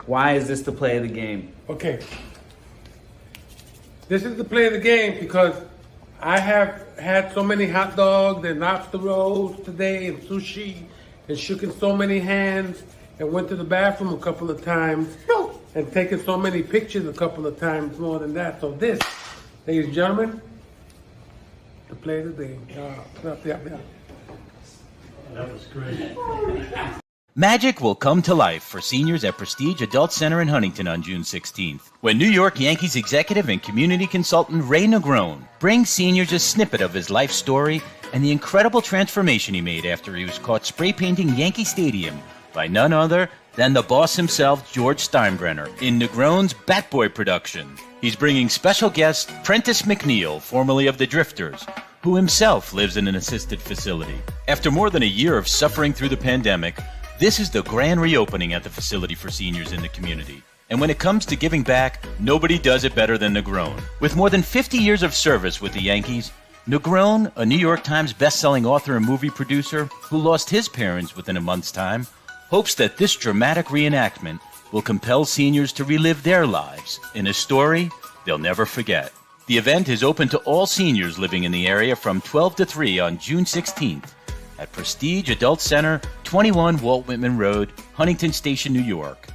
Why is this the play of the game? Okay. This is the play of the game because I have had so many hot dogs and lobster rolls today and sushi and shaken so many hands and went to the bathroom a couple of times and taken so many pictures a couple of times more than that. So this, ladies and gentlemen, the play of the game. That was great. Magic will come to life for seniors at Prestige Adult Center in Huntington on June 16th, when New York Yankees executive and community consultant Ray Negron brings seniors a snippet of his life story and the incredible transformation he made after he was caught spray painting Yankee Stadium by none other than the boss himself, George Steinbrenner, in Negron's Batboy production. He's bringing special guest Prentice McNeil, formerly of the Drifters, who himself lives in an assisted facility. After more than a year of suffering through the pandemic, this is the grand reopening at the facility for seniors in the community. And when it comes to giving back, nobody does it better than Negron. With more than 50 years of service with the Yankees, Negron, a New York Times best-selling author and movie producer who lost his parents within a month's time, hopes that this dramatic reenactment will compel seniors to relive their lives in a story they'll never forget. The event is open to all seniors living in the area from 12 to 3 on June 16th. At Prestige Adult Center, 21 Walt Whitman Road, Huntington Station, New York.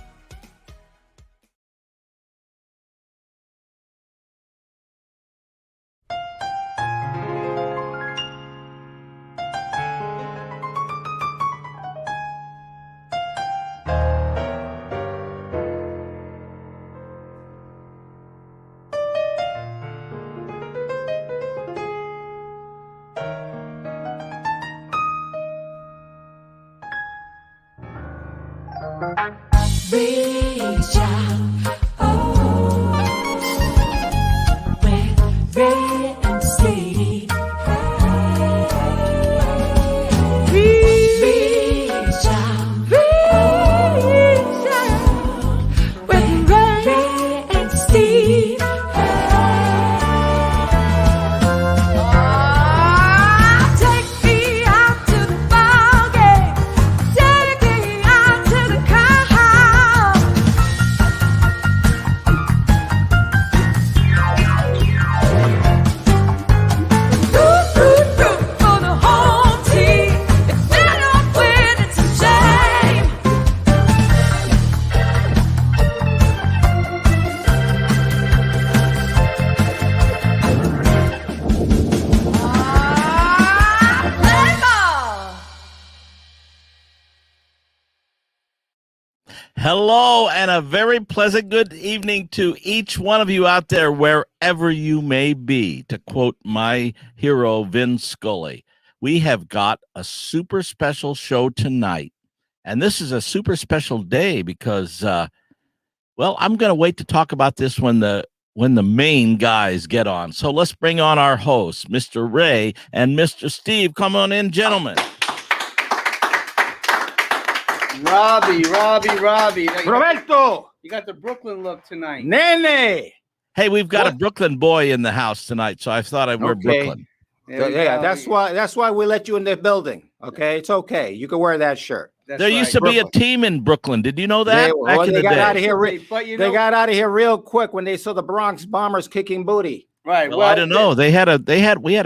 Reach out, oh, with Ray and Steve. Reach out, with Ray and Steve. Take me out to the ball game. Take me out to the car. For the home team, if they don't win, it's a shame. Play ball. Hello, and a very pleasant good evening to each one of you out there, wherever you may be. To quote my hero, Vin Scully, we have got a super special show tonight. And this is a super special day because, well, I'm going to wait to talk about this when the main guys get on. So let's bring on our hosts, Mr. Ray and Mr. Steve. Come on in, gentlemen. Robbie. Roberto! You got the Brooklyn look tonight. Nene! Hey, we've got a Brooklyn boy in the house tonight, so I thought I'd wear Okay. Brooklyn. There we Yeah, go. that's why we let you in the building. Okay, it's okay. You can wear that shirt. That's There used to right. be a team in Brooklyn. Did you know that? They, Back well, in they the got out day. of here. But you They know, got out of here real quick when they saw the Bronx Bombers kicking booty. right. Well, I don't know. We had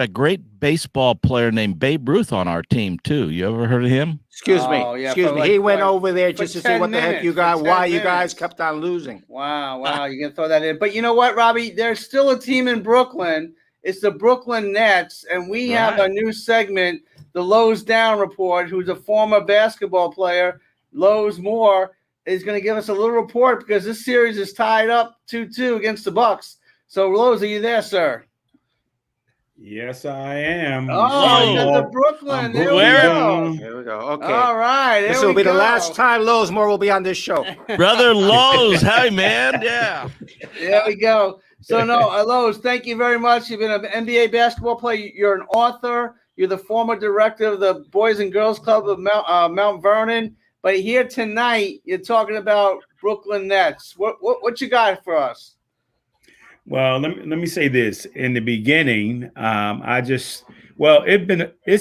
a great baseball player named Babe Ruth on our team too. You ever heard of him? Excuse Oh, me. yeah, Excuse for me. like- He went like- over there for just to see 10 what the heck you minutes, got, for why 10 you guys minutes. kept on losing. Wow. You can throw that in. But you know what, Robbie? There's still a team in Brooklyn. It's the Brooklyn Nets, and we have a new segment, the Lowe's Down Report, who's a former basketball player, Lowe's Moore, is going to give us a little report because this series is tied up 2-2 against the Bucks. So, Lowe's, are you there, sir? Yes, I am. Oh, you got the So, Brooklyn. There we Where- go. There we go. Okay. All right. This there will we be the go. last time Lowe's Moore will be on this show. Brother Lowe's. Hey, man. Yeah. There we go. So, no, Lowe's, thank you very much. You've been an NBA basketball player. You're an author. You're the former director of the Boys and Girls Club of Mount Vernon. But here tonight, you're talking about Brooklyn Nets. What you got for us? well, let me say this. In the beginning, it's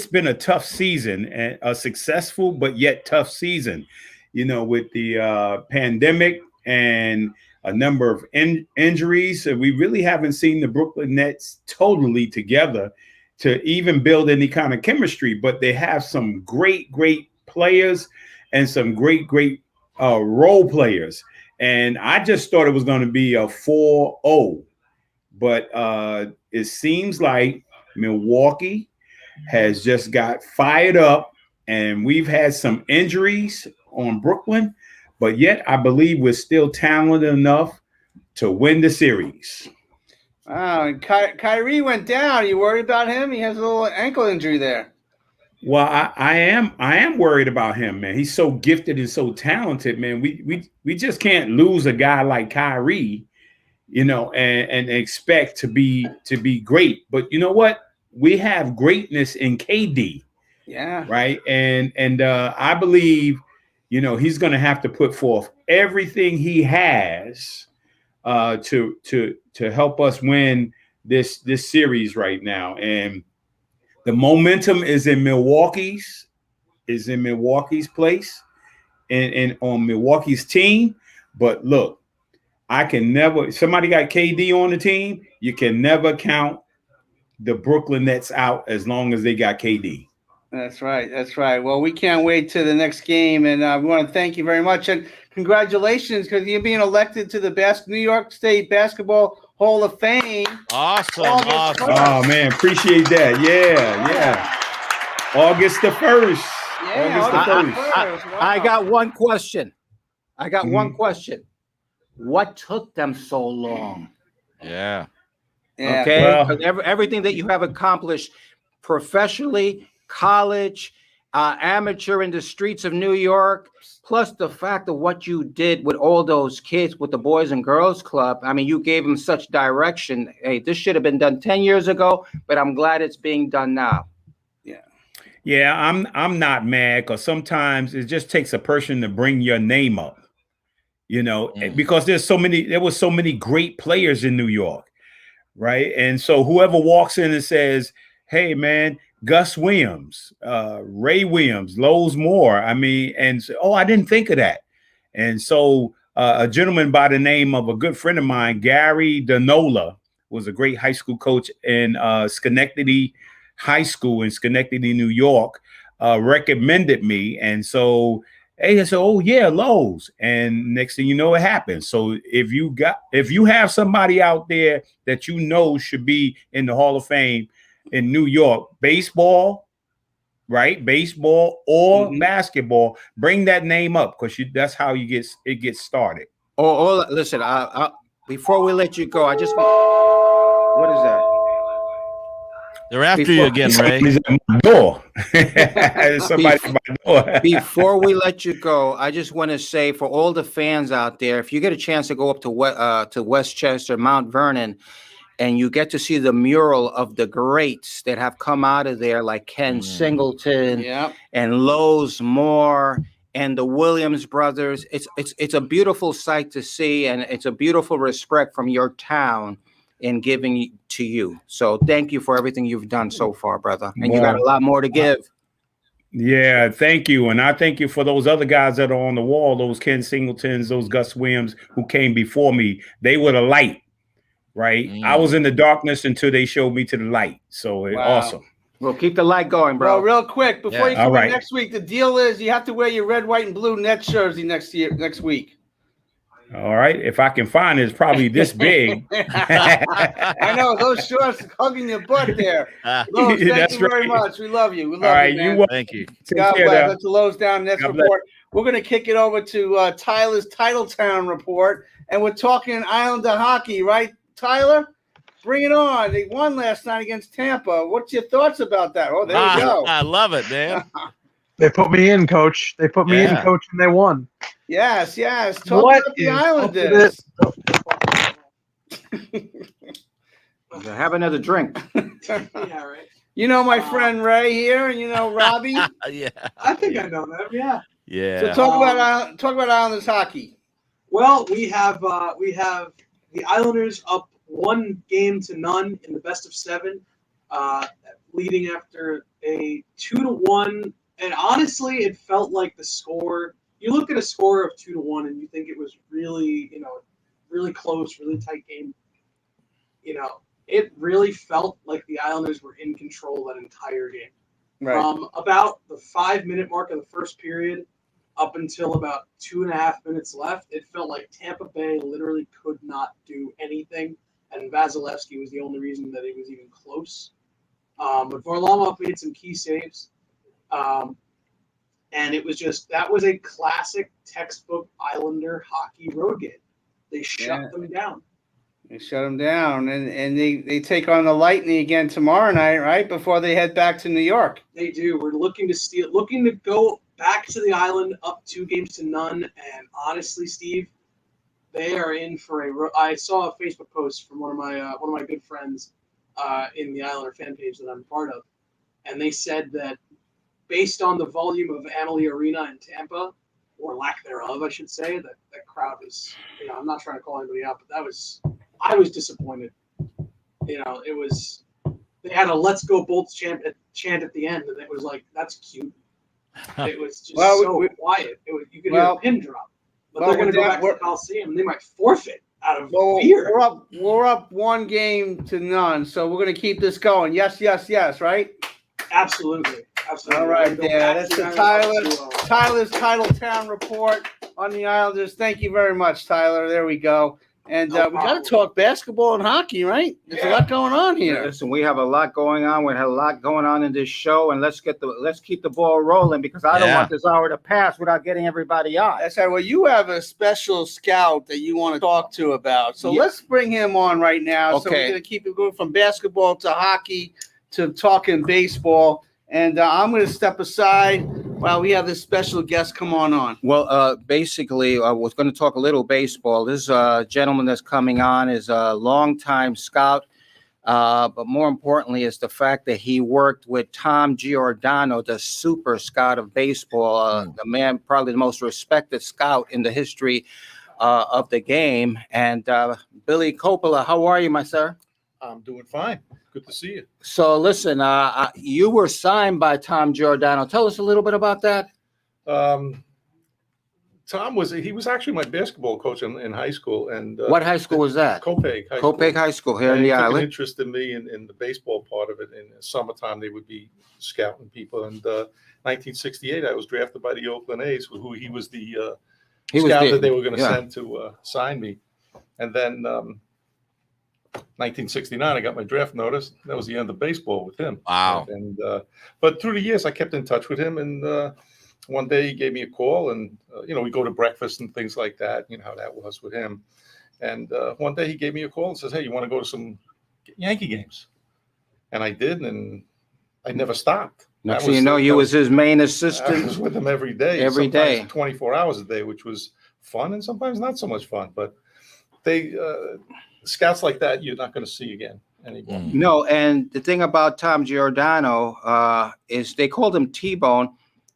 been a tough season, and a successful but yet tough season. You know, with the pandemic and a number of injuries. So we really haven't seen the Brooklyn Nets totally together to even build any kind of chemistry. But they have some great players and some great role players. And I just thought it was going to be a 4-0. But it seems like Milwaukee has just got fired up, and we've had some injuries on Brooklyn, but yet I believe we're still talented enough to win the series. Wow, and Kyrie went down. You worried about him? He has a little ankle injury there. Well, I am worried about him, man. He's so gifted and so talented, man. We just can't lose a guy like Kyrie, and expect to be great. But you know what? We have greatness in KD. Yeah. Right. And I believe, he's going to have to put forth everything he has to help us win this series right now. And the momentum is in Milwaukee's place and on Milwaukee's team. But look, somebody got KD on the team. You can never count the Brooklyn Nets out as long as they got KD. That's right. Well, we can't wait to the next game, and we want to thank you very much and congratulations because you're being elected to the New York State Basketball Hall of Fame. Awesome. Oh man, appreciate that. Yeah. August the 1st. Yeah, August the 1st. Wow. I got one question. One question. What took them so long? Yeah. Okay. Well, 'Cause everything that you have accomplished professionally, college, amateur in the streets of New York, plus the fact of what you did with all those kids with the Boys and Girls Club. I mean, you gave them such direction. Hey, this should have been done 10 years ago, but I'm glad it's being done now. Yeah, I'm not mad because sometimes it just takes a person to bring your name up, because there were so many great players in New York, right? And so whoever walks in and says, "Hey, man, Gus Williams, Ray Williams, Lowe's Moore," I didn't think of that. And so a gentleman by the name of a good friend of mine, Gary Danola, was a great high school coach in Schenectady High School in Schenectady, New York, recommended me. And so, hey, I said, "Oh yeah, Lowe's." And next thing you know, it happened. So if you have somebody out there that should be in the Hall of Fame in New York, baseball, right? Baseball or basketball, bring that name up because that's how it gets started. Oh, listen, before we let you go, what is that? They're after you again, Ray. Somebody's at my door. Somebody at my door. Before we let you go, I just want to say for all the fans out there, if you get a chance to go up to Westchester, Mount Vernon, and you get to see the mural of the greats that have come out of there, like Ken Singleton and Lowe's Moore and the Williams brothers. It's a beautiful sight to see, and it's a beautiful respect from your town in giving to you. So thank you for everything you've done so far, brother. And you got a lot more to give. Yeah, thank you. And I thank you for those other guys that are on the wall, those Ken Singletons, those Gus Williams who came before me. They were the light, right? I was in the darkness until they showed me to the light. So awesome. Well, keep the light going, bro. Well, real quick, before you come All in right. next week, the deal is you have to wear your red, white, and blue Nets jersey next week. All right. If I can find it, it's probably this big. I know those shorts hugging your butt there. Lowe's, thank you very much. We love you. We love you, man. Thank you. God bless. That's the Lowe's Down Nets report. We're going to kick it over to Tyler's Titletown report, and we're talking Islander hockey, right, Tyler? Bring it on. They won last night against Tampa. What's your thoughts about that? Oh, there you go. I love it, man. They put me in, coach. They put me in, coach, and they won. Yes. Talk about the Islanders. Have another drink. Yeah, right. You know my friend Ray here, and you know Robbie. Yeah. I think I know them. Yeah. Yeah. So talk about Islanders hockey. Well, we have the Islanders up 1-0 in the best of 7, leading after a 2-1. And honestly, it felt like the score. you look at a score of 2-1 and you think it was really, really close, really tight game. It really felt like the Islanders were in control that entire game. Right. From about the 5-minute mark of the first period up until about 2.5 minutes left, it felt like Tampa Bay literally could not do anything, and Vasilevsky was the only reason that it was even close. But Varlamov made some key saves, and it was that was a classic textbook Islander hockey road game. They shut them down. They shut them down, and they take on the Lightning again tomorrow night, right before they head back to New York. They do. We're looking to go back to the island, up 2-0. And honestly, Steve, they are in for I saw a Facebook post from one of my good friends in the Islander fan page that I'm part of, and they said that based on the volume of Amalie Arena in Tampa, or lack thereof, I should say, that crowd was. I'm not trying to call anybody out, but I was disappointed. It was. They had a "Let's Go Bolts" chant at the end, and it was like, that's cute. It was just quiet. You could hear a pin drop. But they're going to go back to the Coliseum, and they might forfeit out of fear. We're up 1-0, so we're going to keep this going. Yes, right? Absolutely. All right, that's the Tyler's Titletown report on the Islanders. Thank you very much, Tyler. There we go. And we got to talk basketball and hockey, right? There's a lot going on here. Listen, we have a lot going on. We had a lot going on in this show, and let's keep the ball rolling because I don't want this hour to pass without getting everybody on. That's right. Well, you have a special scout that you want to talk to about, so let's bring him on right now. Okay. So we're going to keep it going from basketball to hockey to talking baseball. And I'm going to step aside while we have this special guest come on. Well, basically, I was going to talk a little baseball. This gentleman that's coming on is a longtime scout, but more importantly is the fact that he worked with Tom Giordano, the super scout of baseball, the man, probably the most respected scout in the history of the game. And Billy Coppola, how are you, my sir? I'm doing fine. Good to see you. So listen, you were signed by Tom Giordano. Tell us a little bit about that. Tom was actually my basketball coach in high school. And what high school was that? Copaig High School. Copaig High School here in the island. He took an interest in me in the baseball part of it. In the summertime, they would be scouting people. And 1968, I was drafted by the Oakland A's, who he was the scout that they were going to send to sign me. And then 1969, I got my draft notice. That was the end of baseball with him. Wow. And but through the years, I kept in touch with him. And one day he gave me a call, and we go to breakfast and things like that. You know how that was with him. And one day he gave me a call and says, "Hey, you want to go to some Yankee games?" And I did, and I never stopped. Next thing you know, you was his main assistant. I was with him every day. Every day, 24 hours a day, which was fun and sometimes not so much fun. But they. Scouts like that you're not going to see again anymore. No, and the thing about Tom Giordano is they called him T-Bone.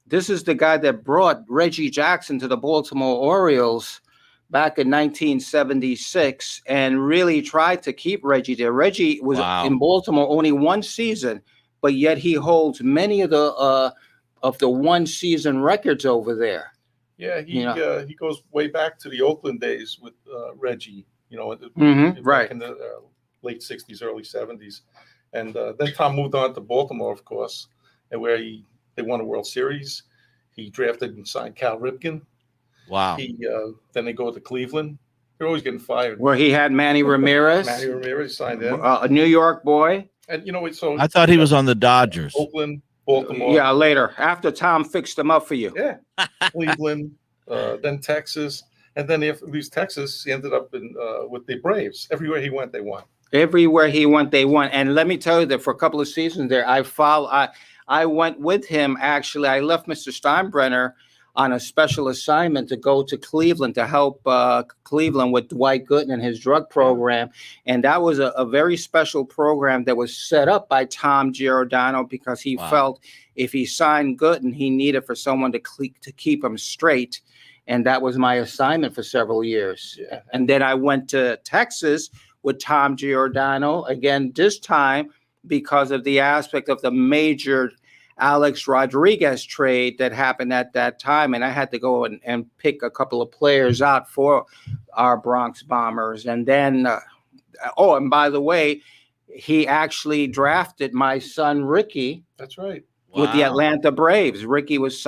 This is the guy that brought Reggie Jackson to the Baltimore Orioles back in 1976 and really tried to keep Reggie there. Reggie was in Baltimore only one season, but yet he holds many of the one season records over there. Yeah, he goes way back to the Oakland days with Reggie. Right in the late 60s, early 70s. And then Tom moved on to Baltimore, of course, and where they won a World Series. He drafted and signed Cal Ripken. Wow. Then they go to Cleveland. They're always getting fired. Where he had Manny Ramirez. Manny Ramirez signed him. A New York boy. And so I thought he was on the Dodgers. Oakland, Baltimore. Yeah, later. After Tom fixed him up for you. Yeah. Cleveland, then Texas. And then after these Texas, he ended up with the Braves. Everywhere he went, they won. Everywhere he went, they won. And let me tell you that for a couple of seasons there, I went with him. Actually, I left Mr. Steinbrenner on a special assignment to go to Cleveland to help Cleveland with Dwight Gooden and his drug program. And that was a very special program that was set up by Tom Giordano because he felt if he signed Gooden, he needed for someone to keep him straight. And that was my assignment for several years. Yeah. And then I went to Texas with Tom Giordano, again, this time because of the aspect of the major Alex Rodriguez trade that happened at that time, and I had to go and pick a couple of players out for our Bronx Bombers. And then, and by the way, he actually drafted my son Ricky. That's right. With the Wow. Atlanta Braves. Ricky was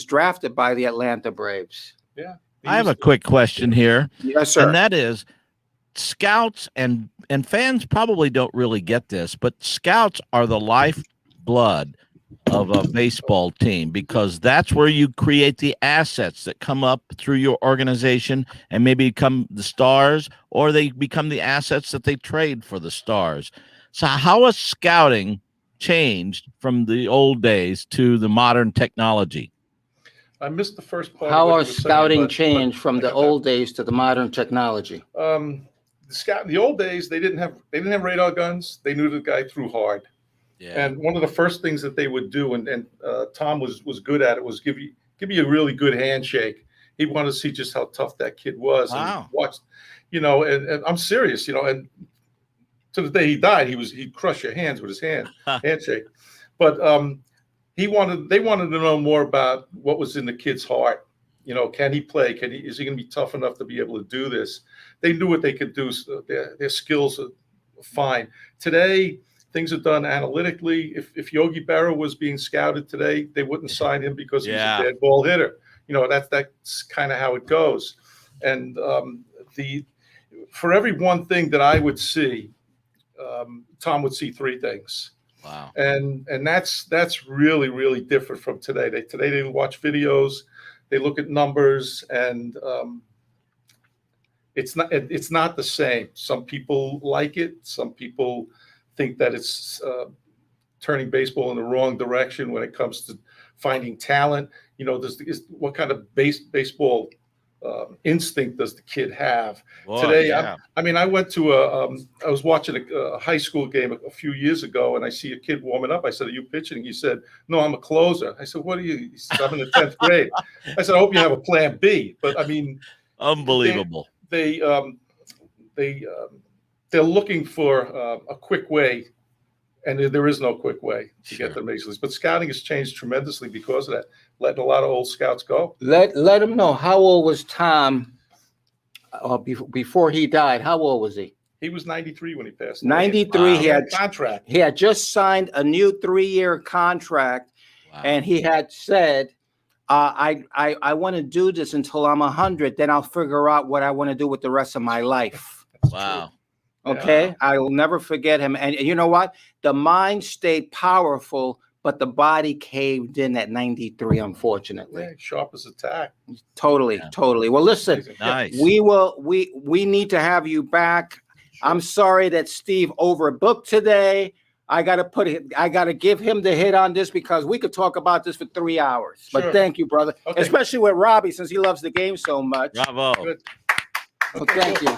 drafted by the Atlanta Braves. Yeah. I have a quick question here. Yes, sir. And that is, scouts and fans probably don't really get this, but scouts are the lifeblood of a baseball team, because that's where you create the assets that come up through your organization and maybe become the stars, or they become the assets that they trade for the stars. So how has scouting changed from the old days to the modern technology? I missed the first part. How of what are you were saying, scouting but changed from I the got old days to the modern technology? the old days, they didn't have radar guns. They knew the guy threw hard. Yeah. And one of the first things that they would do, and Tom was good at it, was give you a really good handshake. He wanted to see just how tough that kid was. Wow. And watch, and I'm serious, and to the day he died, he'd crush your hands with his handshake. But they wanted to know more about what was in the kid's heart. Can he play? Is he going to be tough enough to be able to do this? They knew what they could do. So their skills are fine. Today, things are done analytically. If Yogi Berra was being scouted today, they wouldn't sign him because he's a dead ball hitter. That's kind of how it goes. And for every one thing that I would see, Tom would see three things. Wow. And that's really, really different from today. Today they watch videos, they look at numbers, and it's not the same. Some people like it. Some people think that it's turning baseball in the wrong direction when it comes to finding talent. What kind of baseball instinct does the kid have? Boy, Today, yeah. I went to I was watching a high school game a few years ago, and I see a kid warming up. I said, "Are you pitching?" He said, "No, I'm a closer." I said, "What are you?" He said, "I'm in the 10th grade." I said, "I hope you have a plan B." But I mean, Unbelievable. they're looking for a quick way, and there is no quick way to get to the major leagues. But scouting has changed tremendously because of that, letting a lot of old scouts go. Let him know, how old was Tom before he died? How old was he? He was 93 when he passed away. 93. He had contract. He had just signed a new 3-year contract, and he had said, I want to do this until I'm 100. Then I'll figure out what I want to do with the rest of my life. Wow. Okay. Yeah. I will never forget him. And you know what? The mind stayed powerful, but the body caved in at 93, unfortunately. Yeah, sharp as a tack. Totally. Well, listen, Nice. we need to have you back. I'm sorry that Steve overbooked today. I gotta give him the hit on this, because we could talk about this for 3 hours. But Sure. thank you, brother. Okay. Especially with Robbie, since he loves the game so much. Bravo. Good. Well, thank you.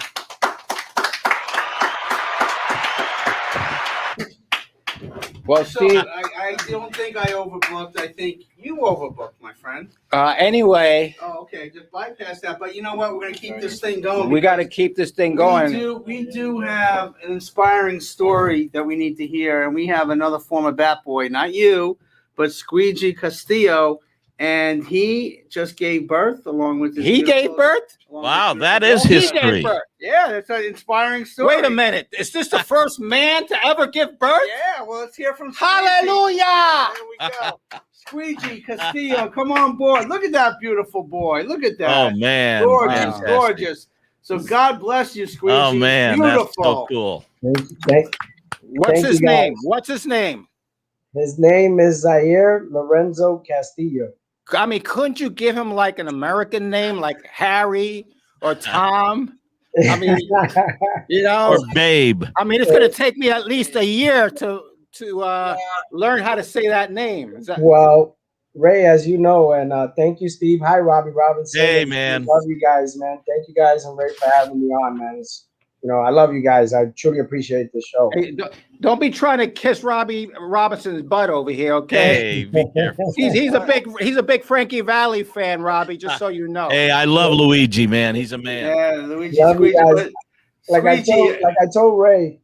Well, Steve, I don't think I overbooked. I think you overbooked, my friend. Anyway, Oh, okay. Just bypass that. But you know what? We're gonna keep this thing going. we got to keep this thing going. We do have an inspiring story that we need to hear, and we have another former Batboy, not you, but Squeegee Castillo, and he just gave birth along with his. He gave beautiful- birth? along Wow, with that beautiful- is He gave history. birth. Yeah, that's an inspiring story. Wait a minute. Is this the first man to ever give birth? Yeah, well, let's hear from Squeegee. Hallelujah! There we go. Squeegee Castillo, come on board. Look at that beautiful boy. Look at that. Oh, man. Gorgeous, Fantastic. gorgeous. So God bless you, Squeegee. Oh, man. Beautiful. That's so cool. What's Thank his you, guys. name? What's his name? His name is Zaire Lorenzo Castillo. I mean, couldn't you give him like an American name, like Harry or Tom? I mean, you know, Or Babe. I mean, it's going to take me at least a year to learn how to say that name. Is that- Well, Ray, as you know, and thank you, Steve. Hi, Robbie Robinson. Hey, man. Love you guys, man. Thank you guys and Ray for having me on, man. I love you guys. I truly appreciate the show. Hey, don't be trying to kiss Robbie Robinson's butt over here, okay? Hey, be careful. He's a big Frankie Valley fan, Robbie. Just so you know. Hey, I love Luigi, man. He's a man. Yeah, Luigi Love you Squeegee. guys. Like I Squeegee, told Ray,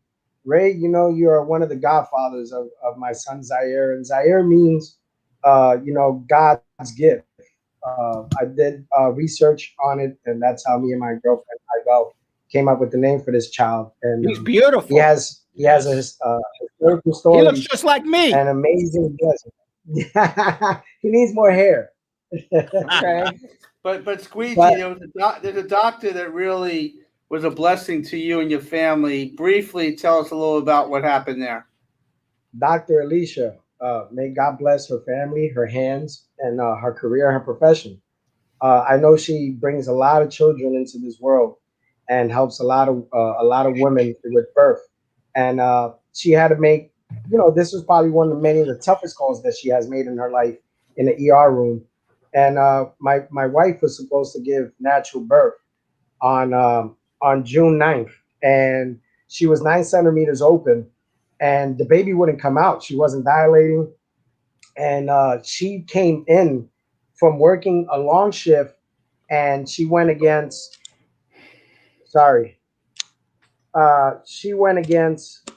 you are one of the godfathers of my son Zaire, and Zaire means God's gift. I did research on it, and that's how me and my girlfriend came up with the name for this child. And He's beautiful. he has a historical He story, looks just like me. an amazing blessing. He needs more hair. Okay. But Squeegee, But- there's a doctor that really was a blessing to you and your family. Briefly, tell us a little about what happened there. Dr. Alicia, may God bless her family, her hands, and her career, her profession. I know she brings a lot of children into this world and helps a lot of women with birth. And she had to make, this was probably one of the toughest calls that she has made in her life in the ER room. And my wife was supposed to give natural birth on June 9th, and she was 9 centimeters open, and the baby wouldn't come out. She wasn't dilating, and she came in from working a long shift, and she went against. Sorry, she went against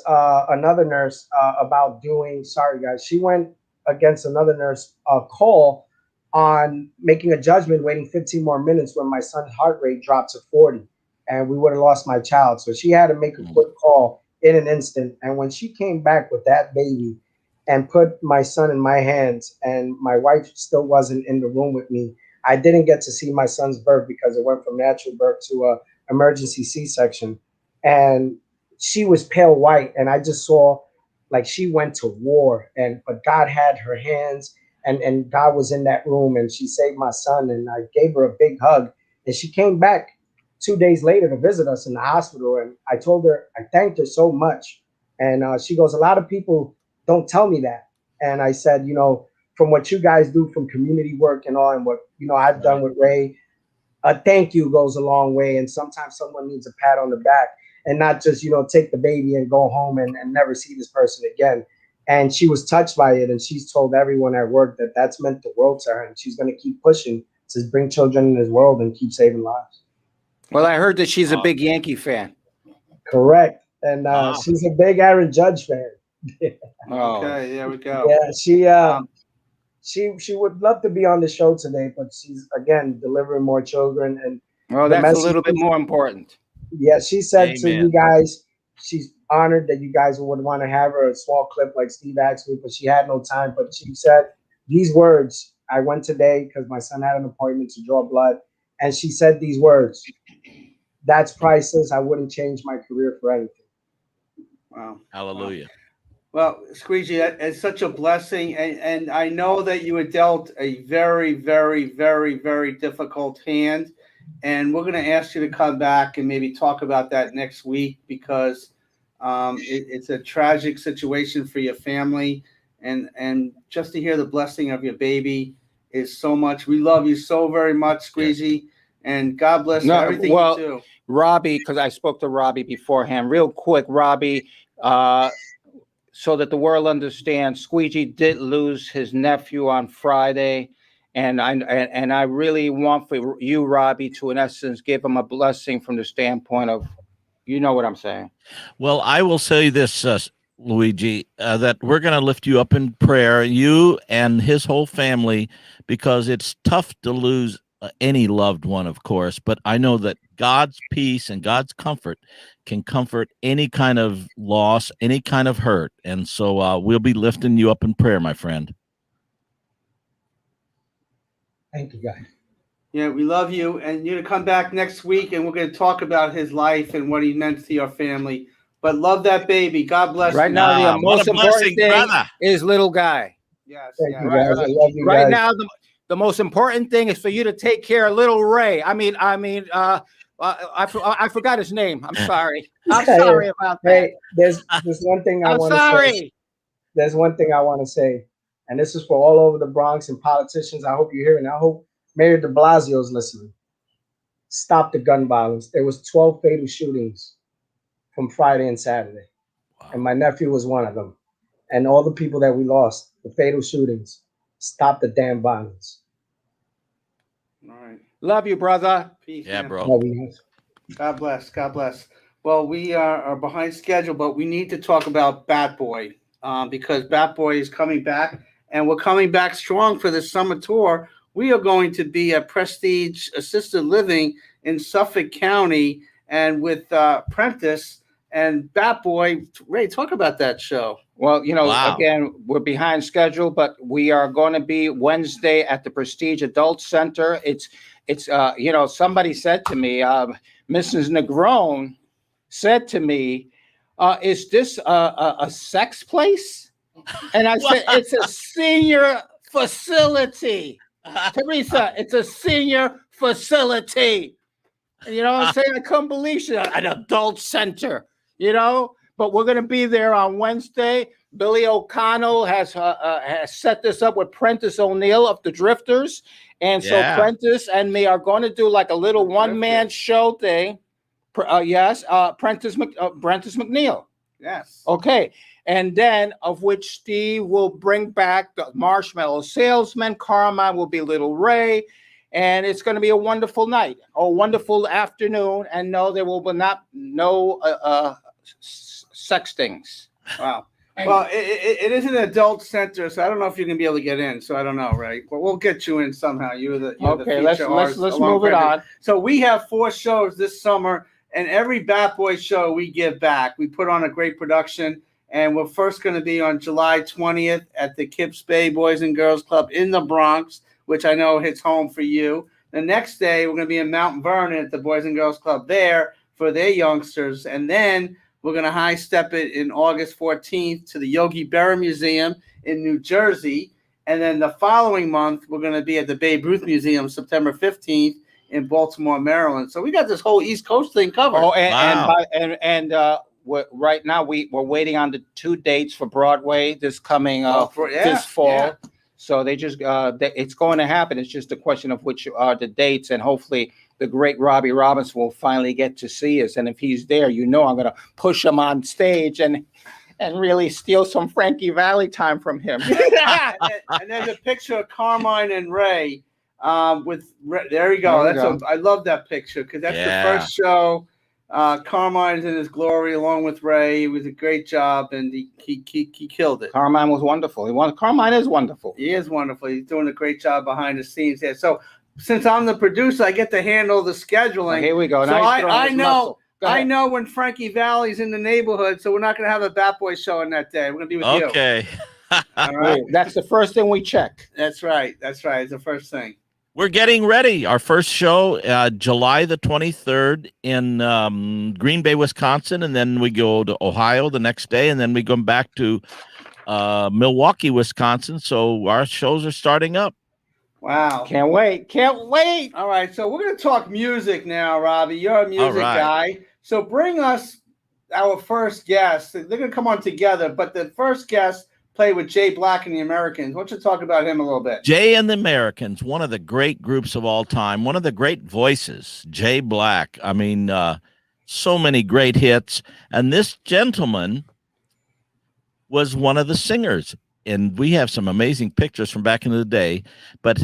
another nurse about doing. Sorry, guys. She went against another nurse call on making a judgment, waiting 15 more minutes when my son's heart rate dropped to 40, and we would have lost my child. So she had to make a quick call in an instant. And when she came back with that baby and put my son in my hands, and my wife still wasn't in the room with me, I didn't get to see my son's birth because it went from natural birth to a emergency C-section. And she was pale white, and I just saw like she went to war, but God had her hands, and God was in that room, and she saved my son, and I gave her a big hug. And she came back 2 days later to visit us in the hospital, and I told her, I thanked her so much. And she goes, a lot of people don't tell me that. And I said, from what you guys do, from community work and all, and what I've done with Ray, a thank you goes a long way. And sometimes someone needs a pat on the back, and not just take the baby and go home and never see this person again. And she was touched by it, and she's told everyone at work that that's meant the world to her, and she's going to keep pushing to bring children in this world and keep saving lives. Well, I heard that she's a big Yankee fan. Correct. And she's a big Aaron Judge fan. Okay, there we go. Yeah, she would love to be on the show today, but she's again delivering more children. And well, that's a little bit more important. Yeah, she said to Amen. you guys, she's honored that you guys would want to have her a small clip like Steve asked me, but she had no time. But she said these words. I went today because my son had an appointment to draw blood, and she said these words. That's priceless. I wouldn't change my career for anything. Wow. Hallelujah. Well, Squeegee, it's such a blessing, and I know that you were dealt a very, very, very, very difficult hand, and we're going to ask you to come back and maybe talk about that next week, because it's a tragic situation for your family, and just to hear the blessing of your baby is so much. We love you so very much, Squeegee, and God bless everything you do. Robbie, because I spoke to Robbie beforehand, real quick, Robbie, so that the world understands, Squeegee did lose his nephew on Friday, and I really want for you, Robbie, to in essence give him a blessing from the standpoint of, you know what I'm saying. Well, I will say this, Luigi, that we're going to lift you up in prayer, you and his whole family, because it's tough to lose any loved one, of course, but I know that God's peace and God's comfort can comfort any kind of loss, any kind of hurt. And so we'll be lifting you up in prayer, my friend. Thank you, guys. Yeah, we love you, and you're going to come back next week, and we're going to talk about his life and what he meant to your family. But love that baby. God bless you. Right now, the most important thing brother. is little guy. Yes, Thank yes. you, guys. I love you Right guys. now, the most important thing is for you to take care of little Ray. I forgot his name. I'm sorry. I'm sorry about that. Hey, there's one thing I I'm want to sorry. say. There's one thing I want to say, and this is for all over the Bronx and politicians. I hope you're hearing. I hope Mayor de Blasio is listening. Stop the gun violence. There was 12 fatal shootings from Friday and Saturday, and my nephew was one of them. And all the people that we lost, the fatal shootings. Stop the damn violence. All right. Love you, brother. Peace, Yeah, man. bro. Love you guys. God bless. God bless. Well, we are behind schedule, but we need to talk about Batboy. because Batboy is coming back, and we're coming back strong for the summer tour. We are going to be at Prestige Assisted Living in Suffolk County, and with Prentice and Batboy. Ray, talk about that show. Well, Wow. again, we're behind schedule, but we are going to be Wednesday at the Prestige Adult Center. It's somebody said to me, Mrs. Negron said to me, is this a sex place? And I said, it's a senior facility. Teresa, it's a senior facility. You know what I'm saying? I couldn't believe she an adult center, but we're going to be there on Wednesday. Billy O'Connell has set this up with Prentice O'Neill of the Drifters. And so Prentice and me are going to do like a little one-man show thing. Prentice McNeil. Yes. Okay. And then of which Steve will bring back the Marshmallow Salesman. Carmine will be Little Ray. And it's going to be a wonderful night, a wonderful afternoon. And no, there will not no sextings. Wow. Well, it is an adult center, so I don't know if you're gonna be able to get in. So I don't know, right? But we'll get you in somehow. You're the Let's move it on. So we have 4 shows this summer, and every Batboy show we give back. We put on a great production, and we're first going to be on July 20th at the Kips Bay Boys and Girls Club in the Bronx, which I know hits home for you. The next day, we're going to be in Mount Vernon at the Boys and Girls Club there for their youngsters, and then we're going to high step it in August 14th to the Yogi Berra Museum in New Jersey. And then the following month, we're going to be at the Babe Ruth Museum September 15th in Baltimore, Maryland. So we got this whole East Coast thing covered. Oh, right now we're waiting on the 2 dates for Broadway this coming this fall. Yeah. So they just it's going to happen. It's just a question of which are the dates, and hopefully the great Robbie Robinson will finally get to see us. And if he's there, I'm going to push him on stage and really steal some Frankie Valli time from him. And there's a picture of Carmine and Ray with Ray. There you go. I love that picture because that's the first show. Carmine's in his glory along with Ray. It was a great job, and he killed it. Carmine was wonderful. Carmine is wonderful. He is wonderful. He's doing a great job behind the scenes there. So since I'm the producer, I get to handle the scheduling. Here we go. So I know when Frankie Valli's in the neighborhood, so we're not going to have a Batboy show on that day. We're going to be with you. Okay. All right. That's the first thing we check. That's right. It's the first thing. We're getting ready. Our first show, July the 23rd in Green Bay, Wisconsin, and then we go to Ohio the next day, and then we go back to Milwaukee, Wisconsin. So our shows are starting up. Wow. Can't wait. All right. So we're going to talk music now, Robbie. You're a music guy. So bring us our first guest. They're going to come on together, but the first guest played with Jay Black and the Americans. Why don't you talk about him a little bit? Jay and the Americans, one of the great groups of all time, one of the great voices, Jay Black. I mean, so many great hits. And this gentleman was one of the singers. And we have some amazing pictures from back in the day. But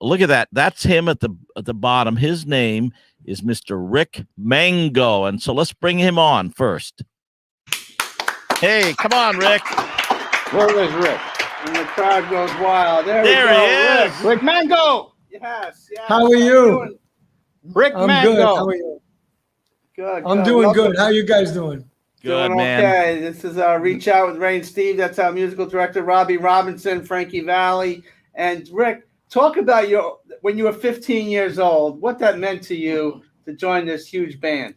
look at that. That's him at the bottom. His name is Mr. Rick Mango. And so let's bring him on first. Hey, come on, Rick. Where is Rick? And the crowd goes wild. There he is. Rick Mango. Yes. How are you? Rick I'm Mango. good. How are you? Good. I'm doing good. How are you guys doing? Good, doing man. Okay. This is Reach Out with Ray and Steve. That's our musical director, Robbie Robinson, Frankie Valli. And Rick, talk about when you were 15 years old, what that meant to you to join this huge band.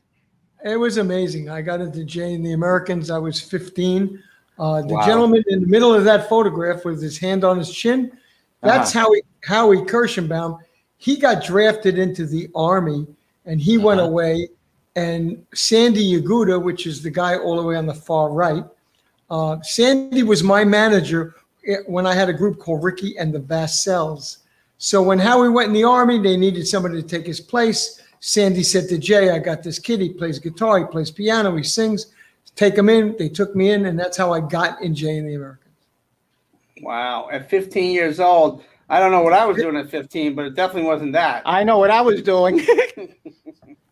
It was amazing. I got into Jay and the Americans. I was 15. The gentleman in the middle of that photograph with his hand on his chin, that's Howie Kirschenbaum. He got drafted into the Army, and he went away. And Sandy Yaguda, which is the guy all the way on the far right, Sandy was my manager when I had a group called Ricky and the Vassels. So when Howie went in the Army, they needed somebody to take his place. Sandy said to Jay, I got this kid. He plays guitar. He plays piano. He sings. Take him in. They took me in, and that's how I got in Jay and the Americans. Wow. At 15 years old, I don't know what I was doing at 15, but it definitely wasn't that. I know what I was doing.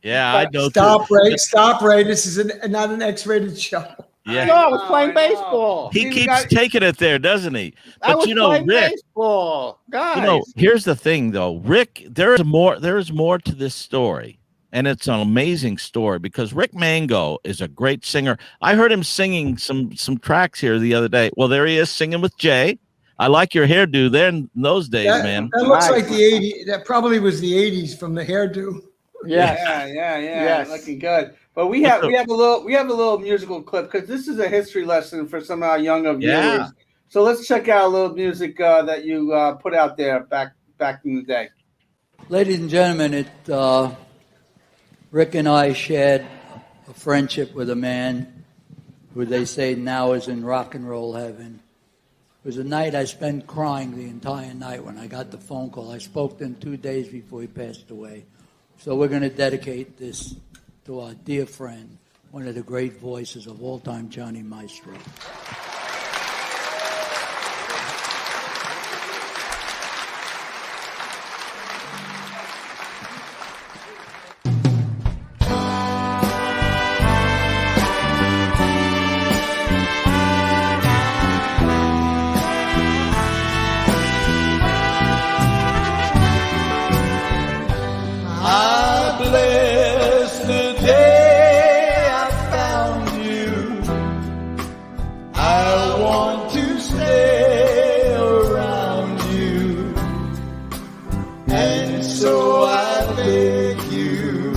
Yeah, I know. Stop, Ray. Stop, Ray. This is not an X-rated show. Yeah. No, I was playing I know. baseball. He We keeps got- taking it there, doesn't he? I was But you know, playing Rick, baseball, guys. you know, here's the thing though. Rick, there's more to this story. And it's an amazing story because Rick Mango is a great singer. I heard him singing some tracks here the other day. Well, there he is singing with Jay. I like your hairdo there in those days, man. That looks Nice. like the 80s. That probably was the 80s from the hairdo. Yes. Yeah. Yes. Looking good. But we have a little musical clip because this is a history lesson for some of our younger viewers. Yeah. So let's check out a little music that you put out there back in the day. Ladies and gentlemen, Rick and I shared a friendship with a man who they say now is in rock and roll heaven. It was a night I spent crying the entire night when I got the phone call. I spoke to him 2 days before he passed away. So we're going to dedicate this to our dear friend, one of the great voices of all time, Johnny Maestro. Bless the day I found you. I want to stay around you, and so I beg you.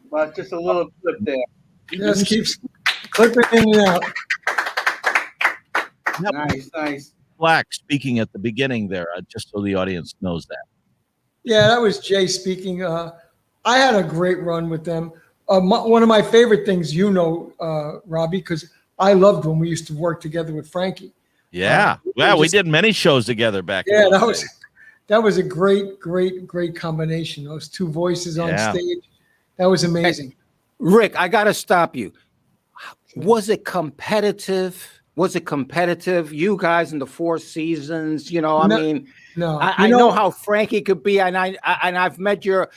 Well, just a little clip there. Just keeps clipping in and out. Nice. Black speaking at the beginning there, just so the audience knows that. Yeah, that was Jay speaking. I had a great run with them. One of my favorite things, Robbie, because I loved when we used to work together with Frankie. Yeah. We did many shows together back Yeah, in those days. that was a great combination. Those two voices on stage. That was amazing. Rick, I got to stop you. Was it competitive? You guys in the Four Seasons, I mean, no. I know how Frankie could be, and I've met your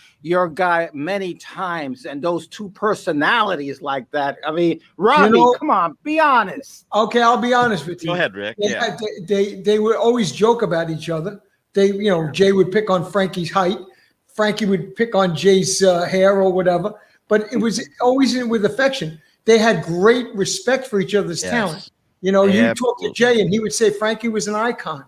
guy many times, and those two personalities like that. I mean, Robbie, come on, be honest. Okay, I'll be honest with you. Go ahead, Rick. They would always joke about each other. Jay would pick on Frankie's height. Frankie would pick on Jay's hair or whatever. But it was always with affection. They had great respect for each other's talent. You talk to Jay and he would say Frankie was an icon.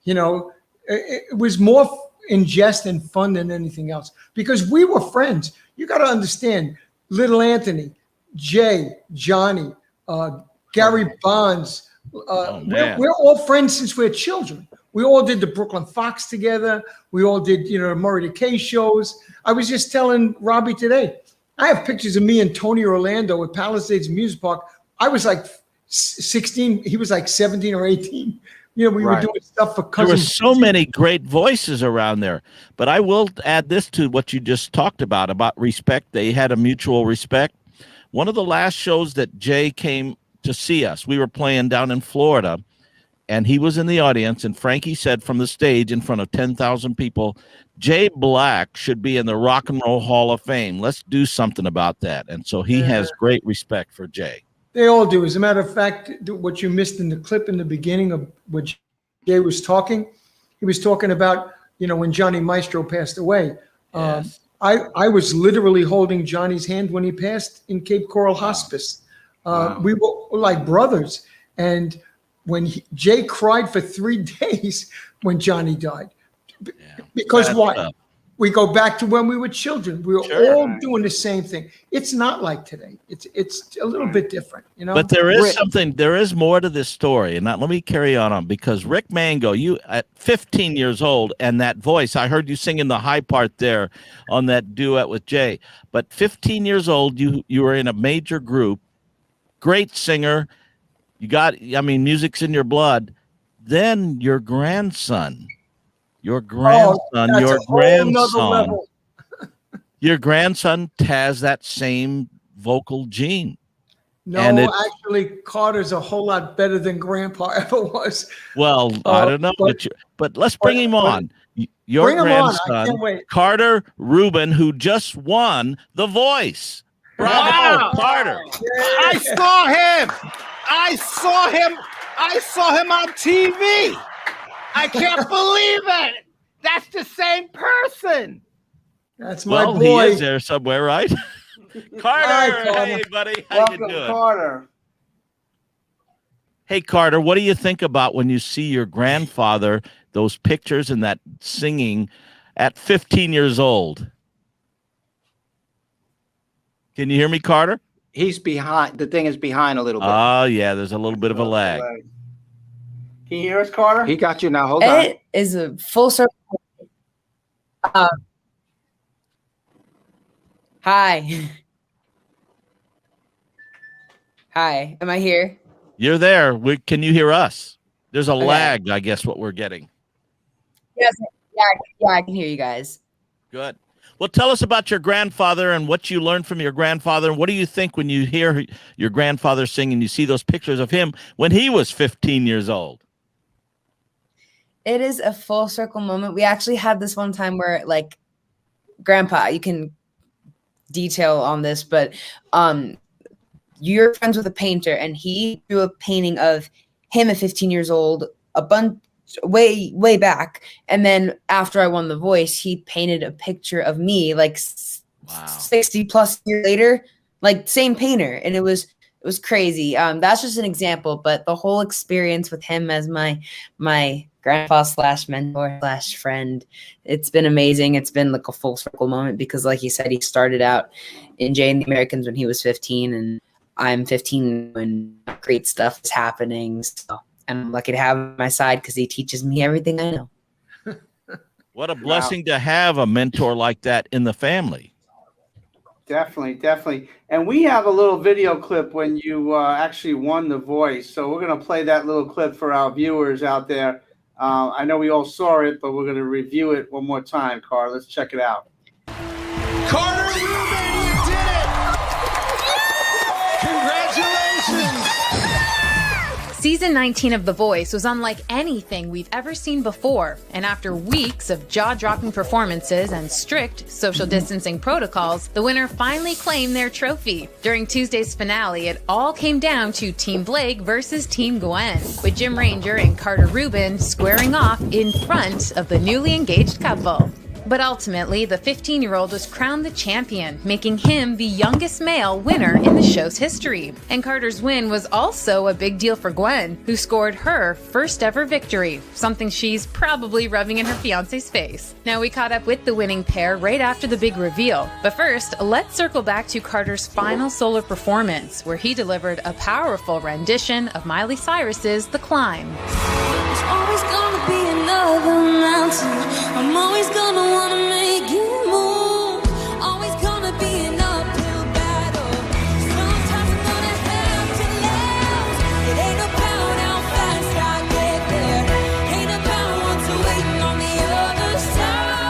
It was more in jest and fun than anything else because we were friends. You got to understand, Little Anthony, Jay, Johnny, Gary Bonds. We're all friends since we're children. We all did the Brooklyn Fox together. We all did, Murray the K shows. I was just telling Robbie today, I have pictures of me and Tony Orlando at Palisades Music Park. I was like 16. He was like 17 or 18. We were doing stuff for cousins. There were so many great voices around there. But I will add this to what you just talked about respect. They had a mutual respect. One of the last shows that Jay came to see us, we were playing down in Florida, and he was in the audience, and Frankie said from the stage in front of 10,000 people, Jay Black should be in the Rock and Roll Hall of Fame. Let's do something about that. And so he has great respect for Jay. They all do. As a matter of fact, what you missed in the clip in the beginning of what Jay was talking, he was talking about, when Johnny Maestro passed away. Yes. I was literally holding Johnny's hand when he passed in Cape Coral Hospice. We were like brothers. And when Jay cried for 3 days when Johnny died. Because why? We go back to when we were children. We were all doing the same thing. It's not like today. It's a little bit different, But there is there is more to this story. And let me carry on because Rick Mango, you at 15 years old, and that voice, I heard you singing the high part there on that duet with Jay. But 15 years old, you were in a major group, great singer. Music's in your blood. Then your grandson, your grandson has that same vocal gene. No, actually, Carter's a whole lot better than Grandpa ever was. Well, I don't know, but let's bring him on. Your grandson, Carter Rubin, who just won The Voice. Bravo, Carter. I saw him on TV. I can't believe it. That's the same person. That's my Well, boy. he is there somewhere, right? Carter, Hi, Carter. hey, buddy. How Welcome, you doing? Carter. Hey, Carter, what do you think about when you see your grandfather, those pictures and that singing at 15 years old? Can you hear me, Carter? He's behind. The thing is behind a little bit. Oh, yeah, there's a little bit of a lag. Can you hear us, Carter? He got you now. Hold on. It is a full circle. Hi. Hi. Am I here? You're there. Can you hear us? There's a Okay. lag, I guess, what we're getting. Yes. Yeah, I can hear you guys. Good. Well, tell us about your grandfather and what you learned from your grandfather. What do you think when you hear your grandfather sing and you see those pictures of him when he was 15 years old? It is a full circle moment. We actually had this one time where, like, Grandpa, you can detail on this, but you're friends with a painter, and he drew a painting of him at 15 years old, a bunch way back, and then after I won The Voice, he painted a picture of me, like 60 plus years later, like same painter, and it was crazy. That's just an example, but the whole experience with him as my grandpa / mentor / friend, it's been amazing. It's been like a full circle moment because, like you said, he started out in Jay and the Americans when he was 15, and I'm 15 when great stuff is happening. So I'm lucky to have him on my side because he teaches me everything I know. What a blessing to have a mentor like that in the family. Definitely. And we have a little video clip when you actually won The Voice. So we're going to play that little clip for our viewers out there. I know we all saw it, but we're going to review it one more time, Carl. Let's check it out. Carter Rubin, you did it! Congratulations! Season 19 of The Voice was unlike anything we've ever seen before, and after weeks of jaw-dropping performances and strict social distancing protocols, the winner finally claimed their trophy. During Tuesday's finale, it all came down to Team Blake versus Team Gwen, with Jim Ranger and Carter Rubin squaring off in front of the newly engaged couple. But ultimately, the 15-year-old was crowned the champion, making him the youngest male winner in the show's history. And Carter's win was also a big deal for Gwen, who scored her first ever victory, something she's probably rubbing in her fiancé's face. Now, we caught up with the winning pair right after the big reveal. But first, let's circle back to Carter's final solo performance, where he delivered a powerful rendition of Miley Cyrus's The Climb. There's always gonna be another mountain. I'm always gonna wanna make you move. Always gonna be an uphill battle. Sometimes I'm gonna have to lose. It ain't about how fast I get there. Ain't about what's waiting on the other side.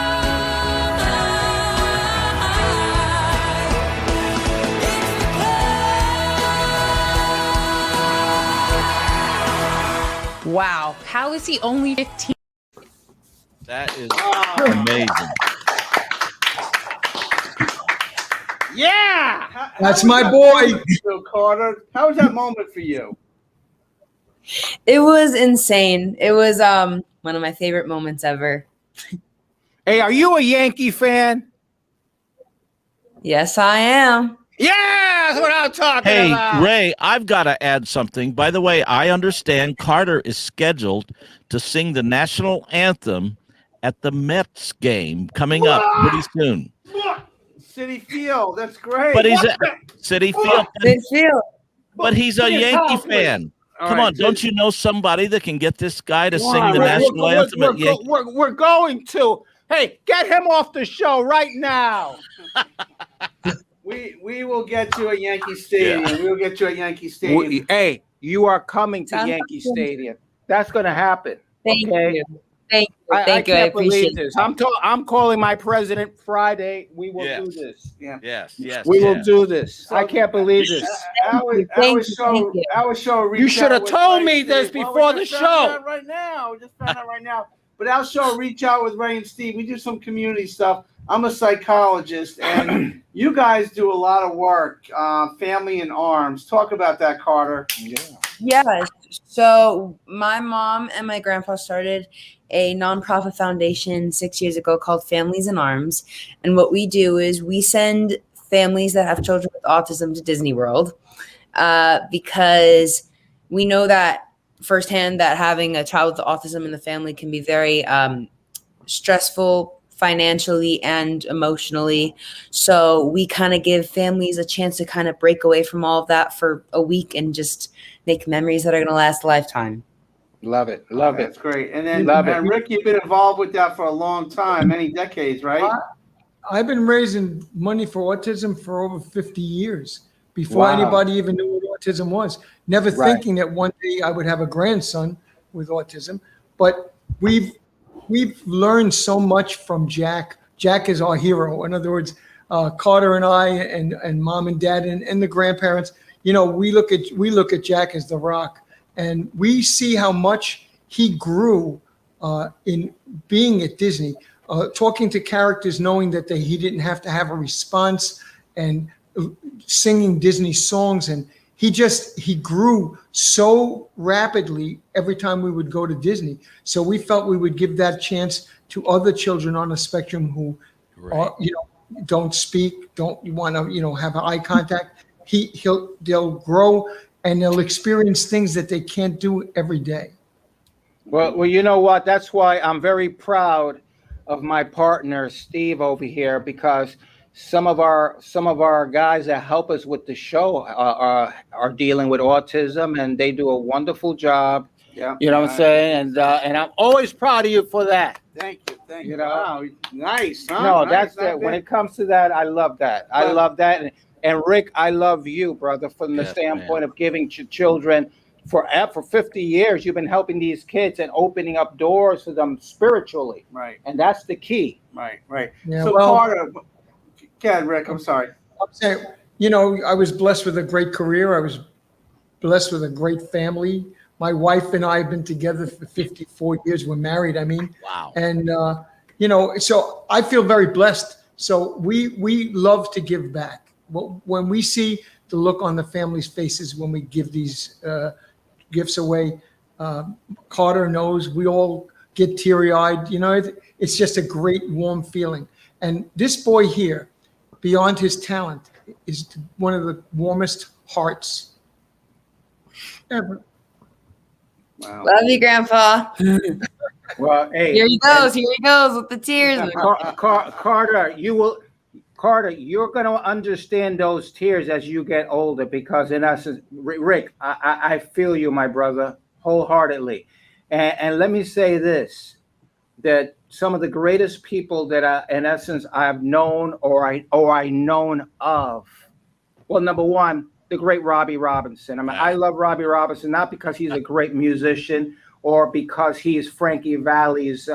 Wow, how is he only 15? That is amazing. Yeah! That's my boy. Carter. How was that moment for you? It was insane. It was one of my favorite moments ever. Hey, are you a Yankee fan? Yes, I am. Yeah, that's what I'm talking Hey, about. Ray, I've got to add something. By the way, I understand Carter is scheduled to sing the national anthem at the Mets game coming up pretty soon. City Field. That's great. But he's at City Field. But he's a Yankee fan. Come on, don't you know somebody that can get this guy to sing the national anthem at Yankee? We're going to. Hey, get him off the show right now. We will get you a Yankee Stadium. Yeah. We will get you a Yankee Stadium. Hey, you are coming to Sounds Yankee good. Stadium. That's going to happen. Thank okay? you. Thank you. I Thank you. I can't believe appreciate this. it. I'm calling my president Friday. We will Yes. do this. Yeah. Yes. We will do this. I can't believe this. Our show. You should have told me this before the show. Right now. We just found out right now. But our show, Reach Out with Ray and Steve, we do some community stuff. I'm a psychologist, and you guys do a lot of work. Family in Arms. Talk about that, Carter. Yeah. So my mom and my grandpa started a nonprofit foundation 6 years ago called Families in Arms. And what we do is we send families that have children with autism to Disney World because we know that firsthand that having a child with autism in the family can be very stressful financially and emotionally. So we kind of give families a chance to kind of break away from all of that for a week and just make memories that are going to last a lifetime. Love it. Love it. That's great. And then, Rick, you've been involved with that for a long time, many decades, right? I've been raising money for autism for over 50 years before anybody even knew what autism was. Never thinking that one day I would have a grandson with autism. But we've learned so much from Jack. Jack is our hero. In other words, Carter and I and mom and dad and the grandparents, you know, we look at Jack as the rock, and we see how much he grew in being at Disney, talking to characters, knowing that he didn't have to have a response, and singing Disney songs. And he grew so rapidly every time we would go to Disney. So we felt we would give that chance to other children on the spectrum who are, don't speak, don't want to, have eye contact. They'll grow and they'll experience things that they can't do every day. Well, you know what? That's why I'm very proud of my partner Steve over here, because some of our guys that help us with the show are dealing with autism, and they do a wonderful job. Yeah, you know what I'm saying, and I'm always proud of you for that. Thank you. Wow, nice. Huh? No, nice, that's it. When it comes to that, I love that. I love that, and Rick, I love you, brother, from the standpoint of giving children. For 50 years, you've been helping these kids and opening up doors for them spiritually. Right. And that's the key. Right. Yeah, so, Carter, Rick, I'm sorry. I'm saying, I was blessed with a great career. I was blessed with a great family. My wife and I have been together for 54 years. We're married, Wow. And, so I feel very blessed. So we love to give back. When we see the look on the family's faces when we give these gifts away, Carter knows, we all get teary-eyed. It's just a great, warm feeling. And this boy here, beyond his talent, is one of the warmest hearts ever. Wow. Love you, Grandpa. Well, hey, here he goes with the tears. Carter, you're going to understand those tears as you get older, because in essence, Rick, I feel you, my brother, wholeheartedly. And let me say this, that some of the greatest people that in essence I've known or I known of, well, number one, the great Robbie Robinson. I love Robbie Robinson, not because he's a great musician or because he's Frankie Valli's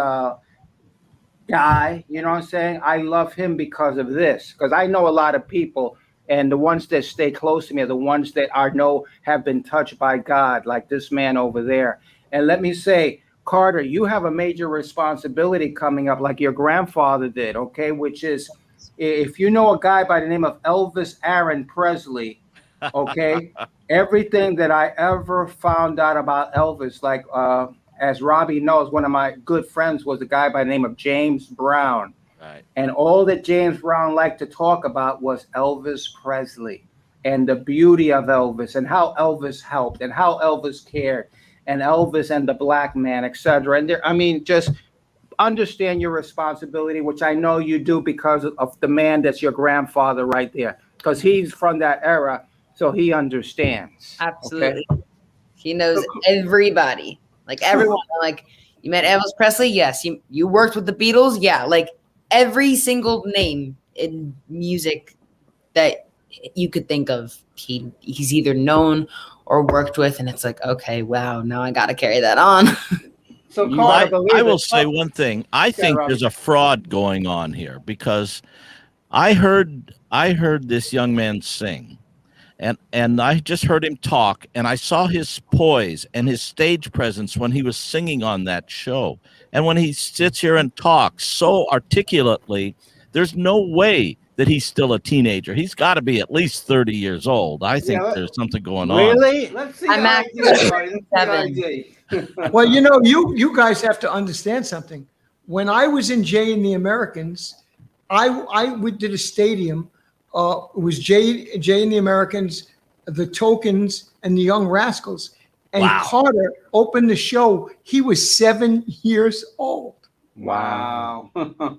guy, you know what I'm saying? I love him because of this, because I know a lot of people, and the ones that stay close to me are the ones that I know have been touched by God, like this man over there. And let me say, Carter, you have a major responsibility coming up, like your grandfather did, okay? Which is, if you know a guy by the name of Elvis Aaron Presley, okay, everything that I ever found out about Elvis, like as Robbie knows, one of my good friends was a guy by the name of James Brown. Right. And all that James Brown liked to talk about was Elvis Presley and the beauty of Elvis and how Elvis helped and how Elvis cared and Elvis and the black man, etc. And just understand your responsibility, which I know you do because of the man that's your grandfather right there, because he's from that era, so he understands. Absolutely. Okay? He knows everybody. Like everyone, like you met Elvis Presley. Yes. You worked with the Beatles. Yeah. Like every single name in music that you could think of, he's either known or worked with. And it's like, okay, wow, now I got to carry that on. So I will say one thing. I think there's a fraud going on here, because I heard this young man sing, and I just heard him talk, and I saw his poise and his stage presence when he was singing on that show. And when he sits here and talks so articulately, there's no way that he's still a teenager. He's got to be at least 30 years old. I think there's something going on. Really? Let's see. I'm your actually ID, buddy. Let's see your 7. ID. Well, you guys have to understand something. When I was in Jay and the Americans, we did a stadium. It was Jay and the Americans, the Tokens, and the Young Rascals. And Carter opened the show. He was 7 years old. Wow.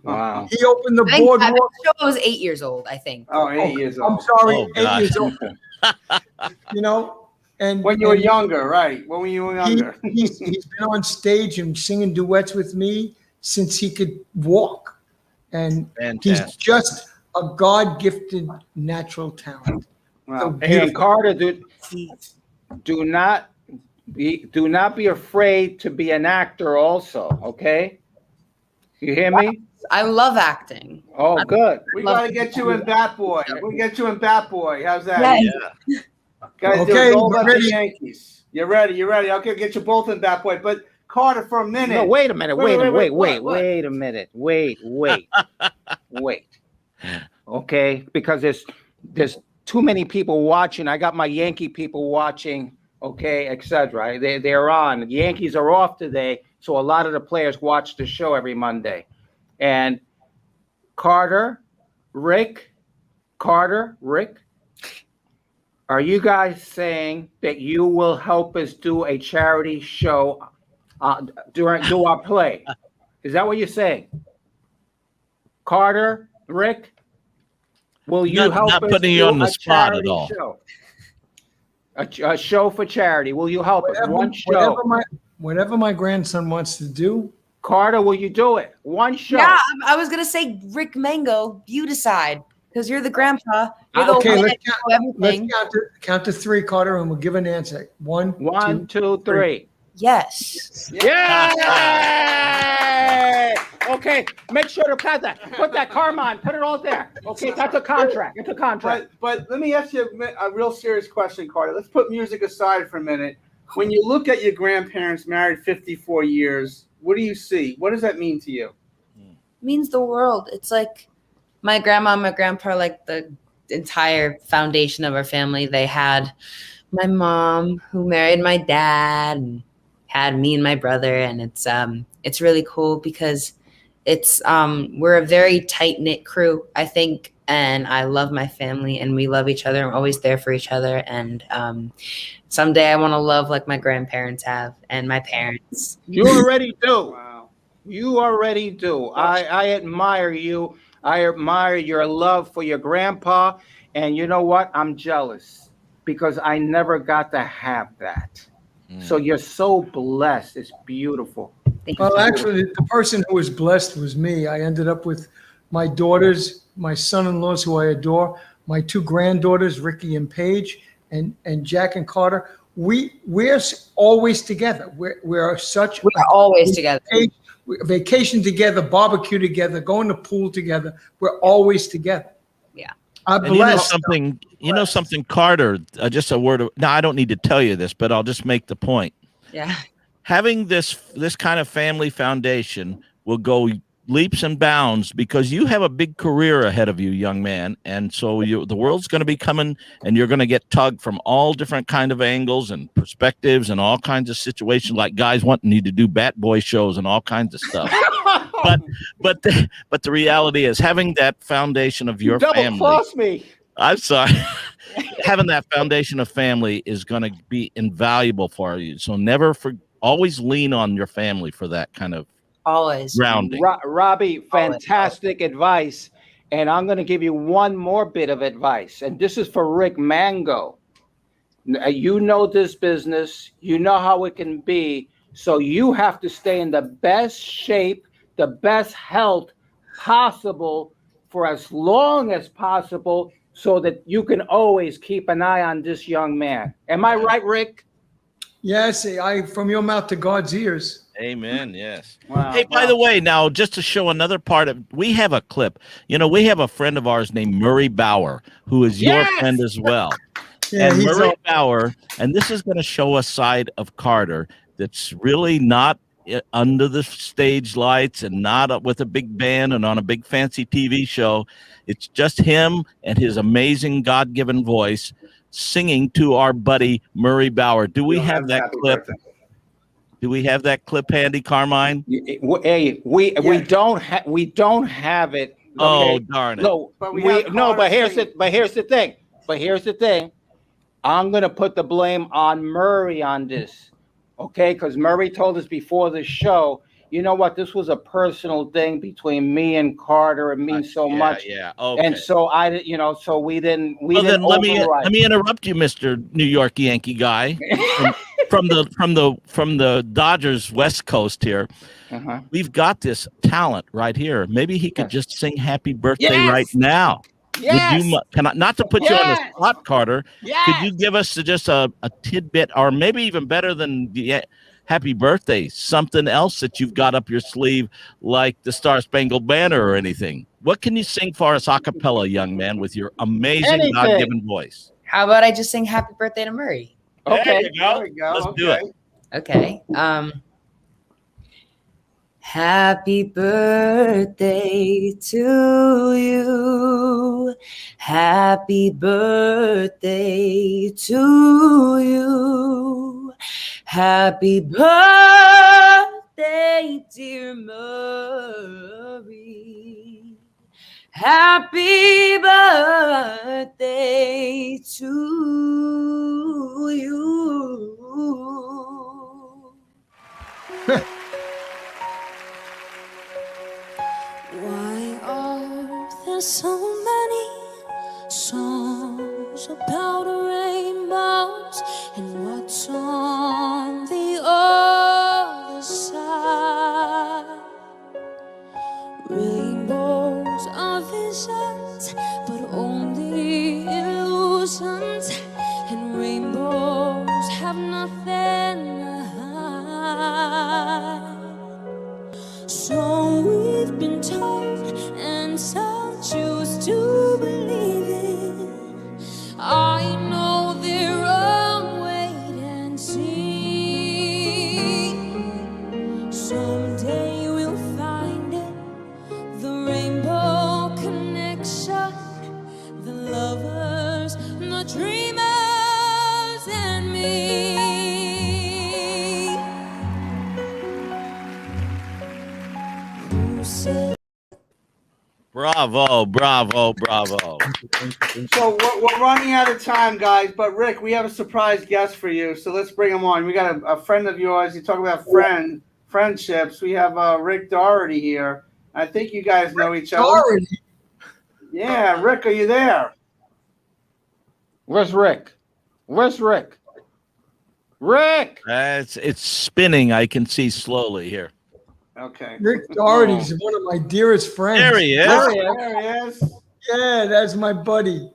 Wow. He opened the I think boardwalk. the show was 8 years old, I think. Oh, 8 years old. I'm sorry, Oh, 8 God. years old. And When you were younger, right? When you were younger. He's been on stage and singing duets with me since he could walk. And he's Fantastic. just a God-gifted natural talent. Wow. Hey, Carter, do not be afraid to be an actor also, okay? You hear me? I love acting. Oh, good. We gotta get you in Batboy. We'll get you in Batboy. How's that? Yes. Guys, Okay, all about ready. the Yankees. You're ready. Okay, get you both in Batboy. But Carter, for a minute. No, wait a minute. Wait a minute. Wait. Okay, because there's too many people watching. I got my Yankee people watching, okay, etc. They're on. The Yankees are off today, so a lot of the players watch the show every Monday. And Rick, are you guys saying that you will help us do a charity show do our play? Is that what you're saying? Carter, Rick, will you help Not us putting you do on the a spot at charity all. show? A show for charity. Will you help us? One show. Whatever my grandson wants to do. Carter, will you do it? One show. Yeah, I was gonna say Rick Mango. You decide because you're the grandpa. You're the Okay, one let's that know everything. count to three, Carter, and we'll give an answer. One, two, three. Yes. Yeah. Okay, make sure to put that Carmine, put it all there. Okay, that's a contract. It's a contract. But let me ask you a real serious question, Carter. Let's put music aside for a minute. When you look at your grandparents married 54 years, what do you see? What does that mean to you? It means the world. It's like my grandma and my grandpa, like the entire foundation of our family. They had my mom who married my dad and had me and my brother, and it's really cool because it's we're a very tight-knit crew, I think, and I love my family and we love each other. I'm always there for each other, and someday I want to love like my grandparents have and my parents. You already do. Wow. You already do. I admire you. I admire your love for your grandpa, and you know what? I'm jealous because I never got to have that. So you're so blessed. It's beautiful. Well, actually, the person who was blessed was me. I ended up with my daughters, my son-in-laws, who I adore, my two granddaughters, Ricky and Paige, and Jack and Carter. We're always together. We're always together. Vacation together, barbecue together, go in the pool together. We're always together. Yeah. I'm And blessed. you know something, Carter, just a word of, now I don't need to tell you this, but I'll just make the point. Yeah. Having this kind of family foundation will go leaps and bounds because you have a big career ahead of you, young man. And so the world's going to be coming and you're going to get tugged from all different kind of angles and perspectives and all kinds of situations, like guys wanting you to do Batboy shows and all kinds of stuff. but the reality is having that foundation of your family. Double cross me. I'm sorry. Having that foundation of family is going to be invaluable for you. So always lean on your family for that kind of always grounding. Robbie, fantastic advice. And I'm going to give you one more bit of advice. And this is for Rick Mango. You know this business. You know how it can be. So you have to stay in the best shape, the best health possible for as long as possible so that you can always keep an eye on this young man. Am I right, Rick? Yes, from your mouth to God's ears. Amen. Yes. Wow. Hey, by the way, now just to show another part of, we have a clip. You know, we have a friend of ours named Murray Bauer, who is your friend as well. Yeah, and he's Murray all- Bauer, and this is going to show a side of Carter that's really not under the stage lights and not up with a big band and on a big fancy TV show. It's just him and his amazing God-given voice singing to our buddy Murray Bauer. Do we have that clip? Do we have that clip handy, Carmine? Hey, we don't have it. Oh, Okay? darn it. No, But we we have no, but Carter here's the thing. I'm gonna put the blame on Murray on this, okay? Because Murray told us before the show, you know what? This was a personal thing between me and Carter. It means so much. Yeah. Okay. And so so we didn't. Well, then let me interrupt you, Mr. New York Yankee guy, from the Dodgers West Coast here. Uh-huh. We've got this talent right here. Maybe he could just sing "Happy Birthday" Yes! right now. Yes! Would you, can I, not to put you on the Yes! spot, Carter? Yes! Could you give us just a tidbit, or maybe even better than the "Happy Birthday"? Something else that you've got up your sleeve, like the Star Spangled Banner or anything. What can you sing for us a cappella, young man, with your amazing Anything. God-given voice? How about I just sing "Happy Birthday" to Murray? Okay, There you go. There we go. Let's do it. Okay. Happy birthday to you. Happy birthday to you. Happy birthday, dear Murray. Happy birthday to you. Why are there so many songs about rainbows, and what's on the other side? Rainbows are visions, but only illusions, and rainbows have nothing to hide. So we've been told, and some choose to believe it. I know they're wrong, wait and see. Someday we'll find it, the rainbow connection, the lovers, the dreamers, and me. Who said Bravo, bravo, bravo. So we're running out of time, guys. But Rick, we have a surprise guest for you. So let's bring him on. We got a friend of yours. You talk about friendships. We have Rick Doherty here. I think you guys know each other. Doherty? Yeah, Rick, are you there? Where's Rick? Where's Rick? Rick! It's spinning. I can see slowly here. Okay. Rick Doherty is one of my dearest friends. There he is. There he is. Yeah, that's my buddy.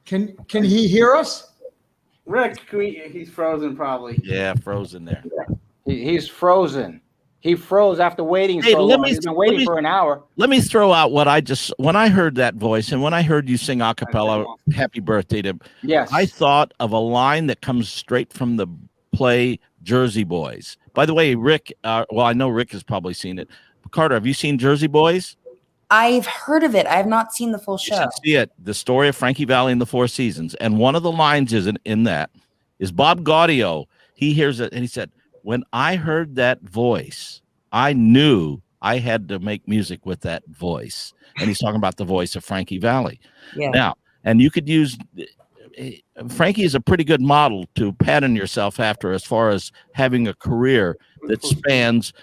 Can he hear us? Rick, he's frozen probably. Yeah, frozen there. He's frozen. He froze after waiting Hey, so let long. me- He's been waiting let me- for an hour. Let me throw out what when I heard that voice and when I heard you sing a cappella "Happy Birthday" to, Yes. I thought of a line that comes straight from the play Jersey Boys. By the way, Rick, well, I know Rick has probably seen it. Carter, have you seen Jersey Boys? I've heard of it. I have not seen the full You show. should see it. The story of Frankie Valli and the Four Seasons. And one of the lines in that is Bob Gaudio. He hears it and he said, "When I heard that voice, I knew I had to make music with that voice." And he's talking about the voice of Frankie Valli. Yeah. Now, and you could use Frankie is a pretty good model to pattern yourself after as far as having a career that spans,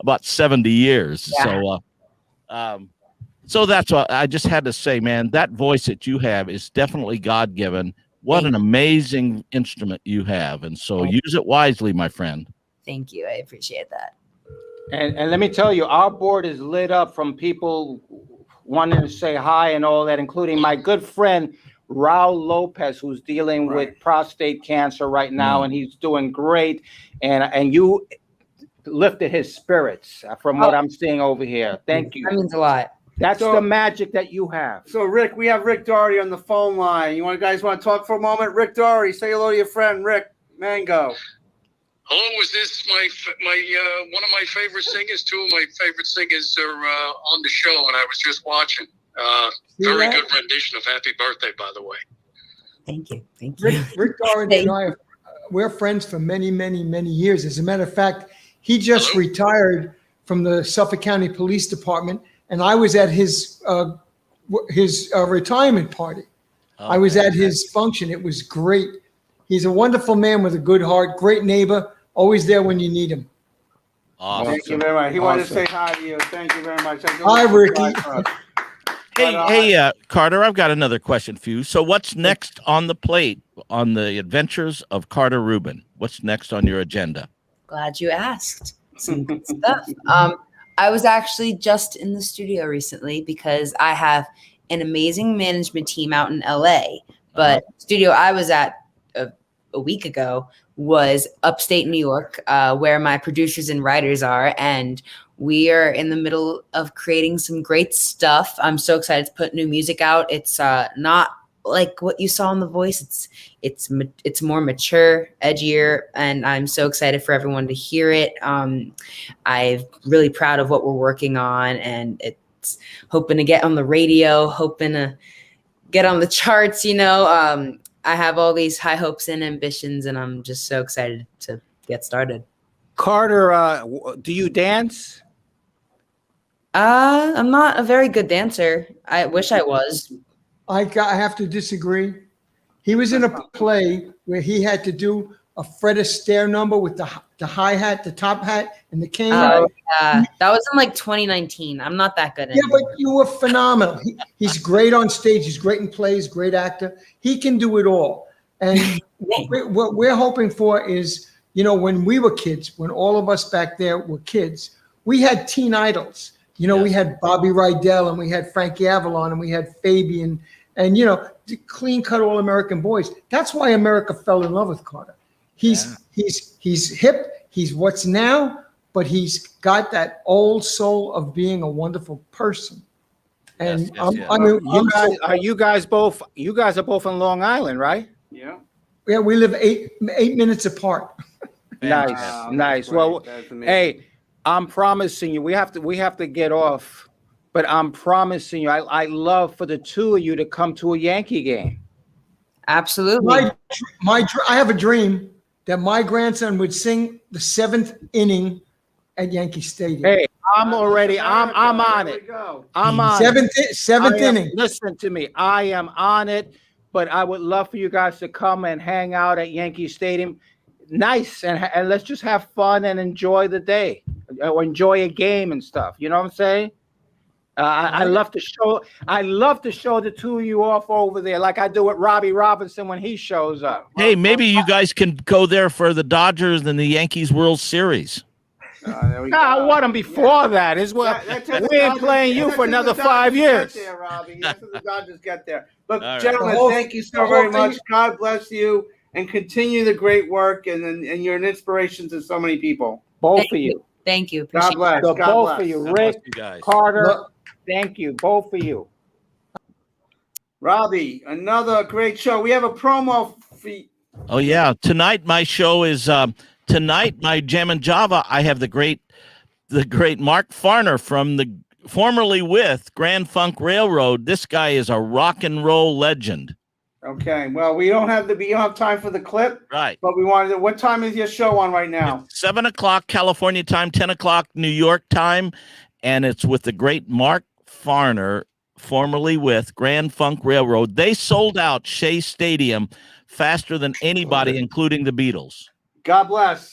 about 70 years. Yeah. So that's what I just had to say, man. That voice that you have is definitely God-given. What an amazing instrument you have. And so use it wisely, my friend. Thank you. I appreciate that. And let me tell you, our board is lit up from people wanting to say hi and all that, including my good friend Raul Lopez, who's dealing with prostate cancer right now, and he's doing great. And you lifted his spirits from what I'm seeing over here. Thank you. That means a lot. That's So- the magic that you have. So, Rick, we have Rick Doherty on the phone line. Guys want to talk for a moment? Rick Doherty, say hello to your friend, Rick Mango. Hello, is this my one of my favorite singers? Two of my favorite singers are on the show, and I was just watching. Very good rendition of "Happy Birthday," by the way. Thank you. Thank you. Rick Doherty and I, we're friends for many, many, many years. As a matter of fact, he just retired from the Suffolk County Police Department, and I was at his retirement party. I was at his function. It was great. He's a wonderful man with a good heart, great neighbor, always there when you need him. Awesome. Thank you very much. He wanted to say hi to you. Thank you very much. Hi, Ricky. Hey, Carter, I've got another question for you. So what's next on the plate on the adventures of Carter Rubin? What's next on your agenda? Glad you asked. Some good stuff. I was actually just in the studio recently because I have an amazing management team out in LA, but studio I was at a week ago was upstate New York, where my producers and writers are, and we are in the middle of creating some great stuff. I'm so excited to put new music out. It's not like what you saw in The Voice. It's more mature, edgier, and I'm so excited for everyone to hear it. I'm really proud of what we're working on, and it's hoping to get on the radio, hoping to get on the charts. I have all these high hopes and ambitions, and I'm just so excited to get started. Carter, do you dance? I'm not a very good dancer. I wish I was. I have to disagree. He was in a play where he had to do a Fred Astaire number with the hi-hat, the top hat, and the cane. Yeah, that was in like 2019. I'm not that good. Yeah, but you were phenomenal. He's great on stage. He's great in plays, great actor. He can do it all. And what we're hoping for is, when we were kids, when all of us back there were kids, we had teen idols. We had Bobby Rydell, and we had Frankie Avalon, and we had Fabian, and the clean-cut all-American boys. That's why America fell in love with Carter. He's hip. He's what's now, but he's got that old soul of being a wonderful person. And you guys are both on Long Island, right? Yeah. Yeah, we live eight minutes apart. Nice. Well, hey, I'm promising you, we have to get off, but I'm promising you, I love for the two of you to come to a Yankee game. Absolutely. I have a dream that my grandson would sing the 7th inning at Yankee Stadium. Hey, I'm on it. I'm on seventh inning. Listen to me. I am on it, but I would love for you guys to come and hang out at Yankee Stadium. Nice, and let's just have fun and enjoy the day, or enjoy a game and stuff. You know what I'm saying? I love to show the two of you off over there, like I do with Robbie Robinson when he shows up. Hey, maybe you guys can go there for the Dodgers and the Yankees World Series. I want them before that. We ain't playing you for another 5 years. Get there, Robbie. That's when the Dodgers get there. But All right. gentlemen, thank you so very much. God bless you, and continue the great work. And you're an inspiration to so many people. Both of you. Thank you. God bless. So God both bless. of you, God bless Rick, you guys. Carter. Thank you, both of you. Robbie, another great show. We have a promo for you. Oh yeah, tonight my show is tonight my Jam and Java. I have the great Mark Farner from the formerly with Grand Funk Railroad. This guy is a rock and roll legend. Okay. Well, we don't have time for the clip, Right. but we wanted to. What time is your show on right now? 7:00 California time, 10:00 New York time, and it's with the great Mark Farner, formerly with Grand Funk Railroad. They sold out Shea Stadium faster than anybody, including the Beatles. God bless.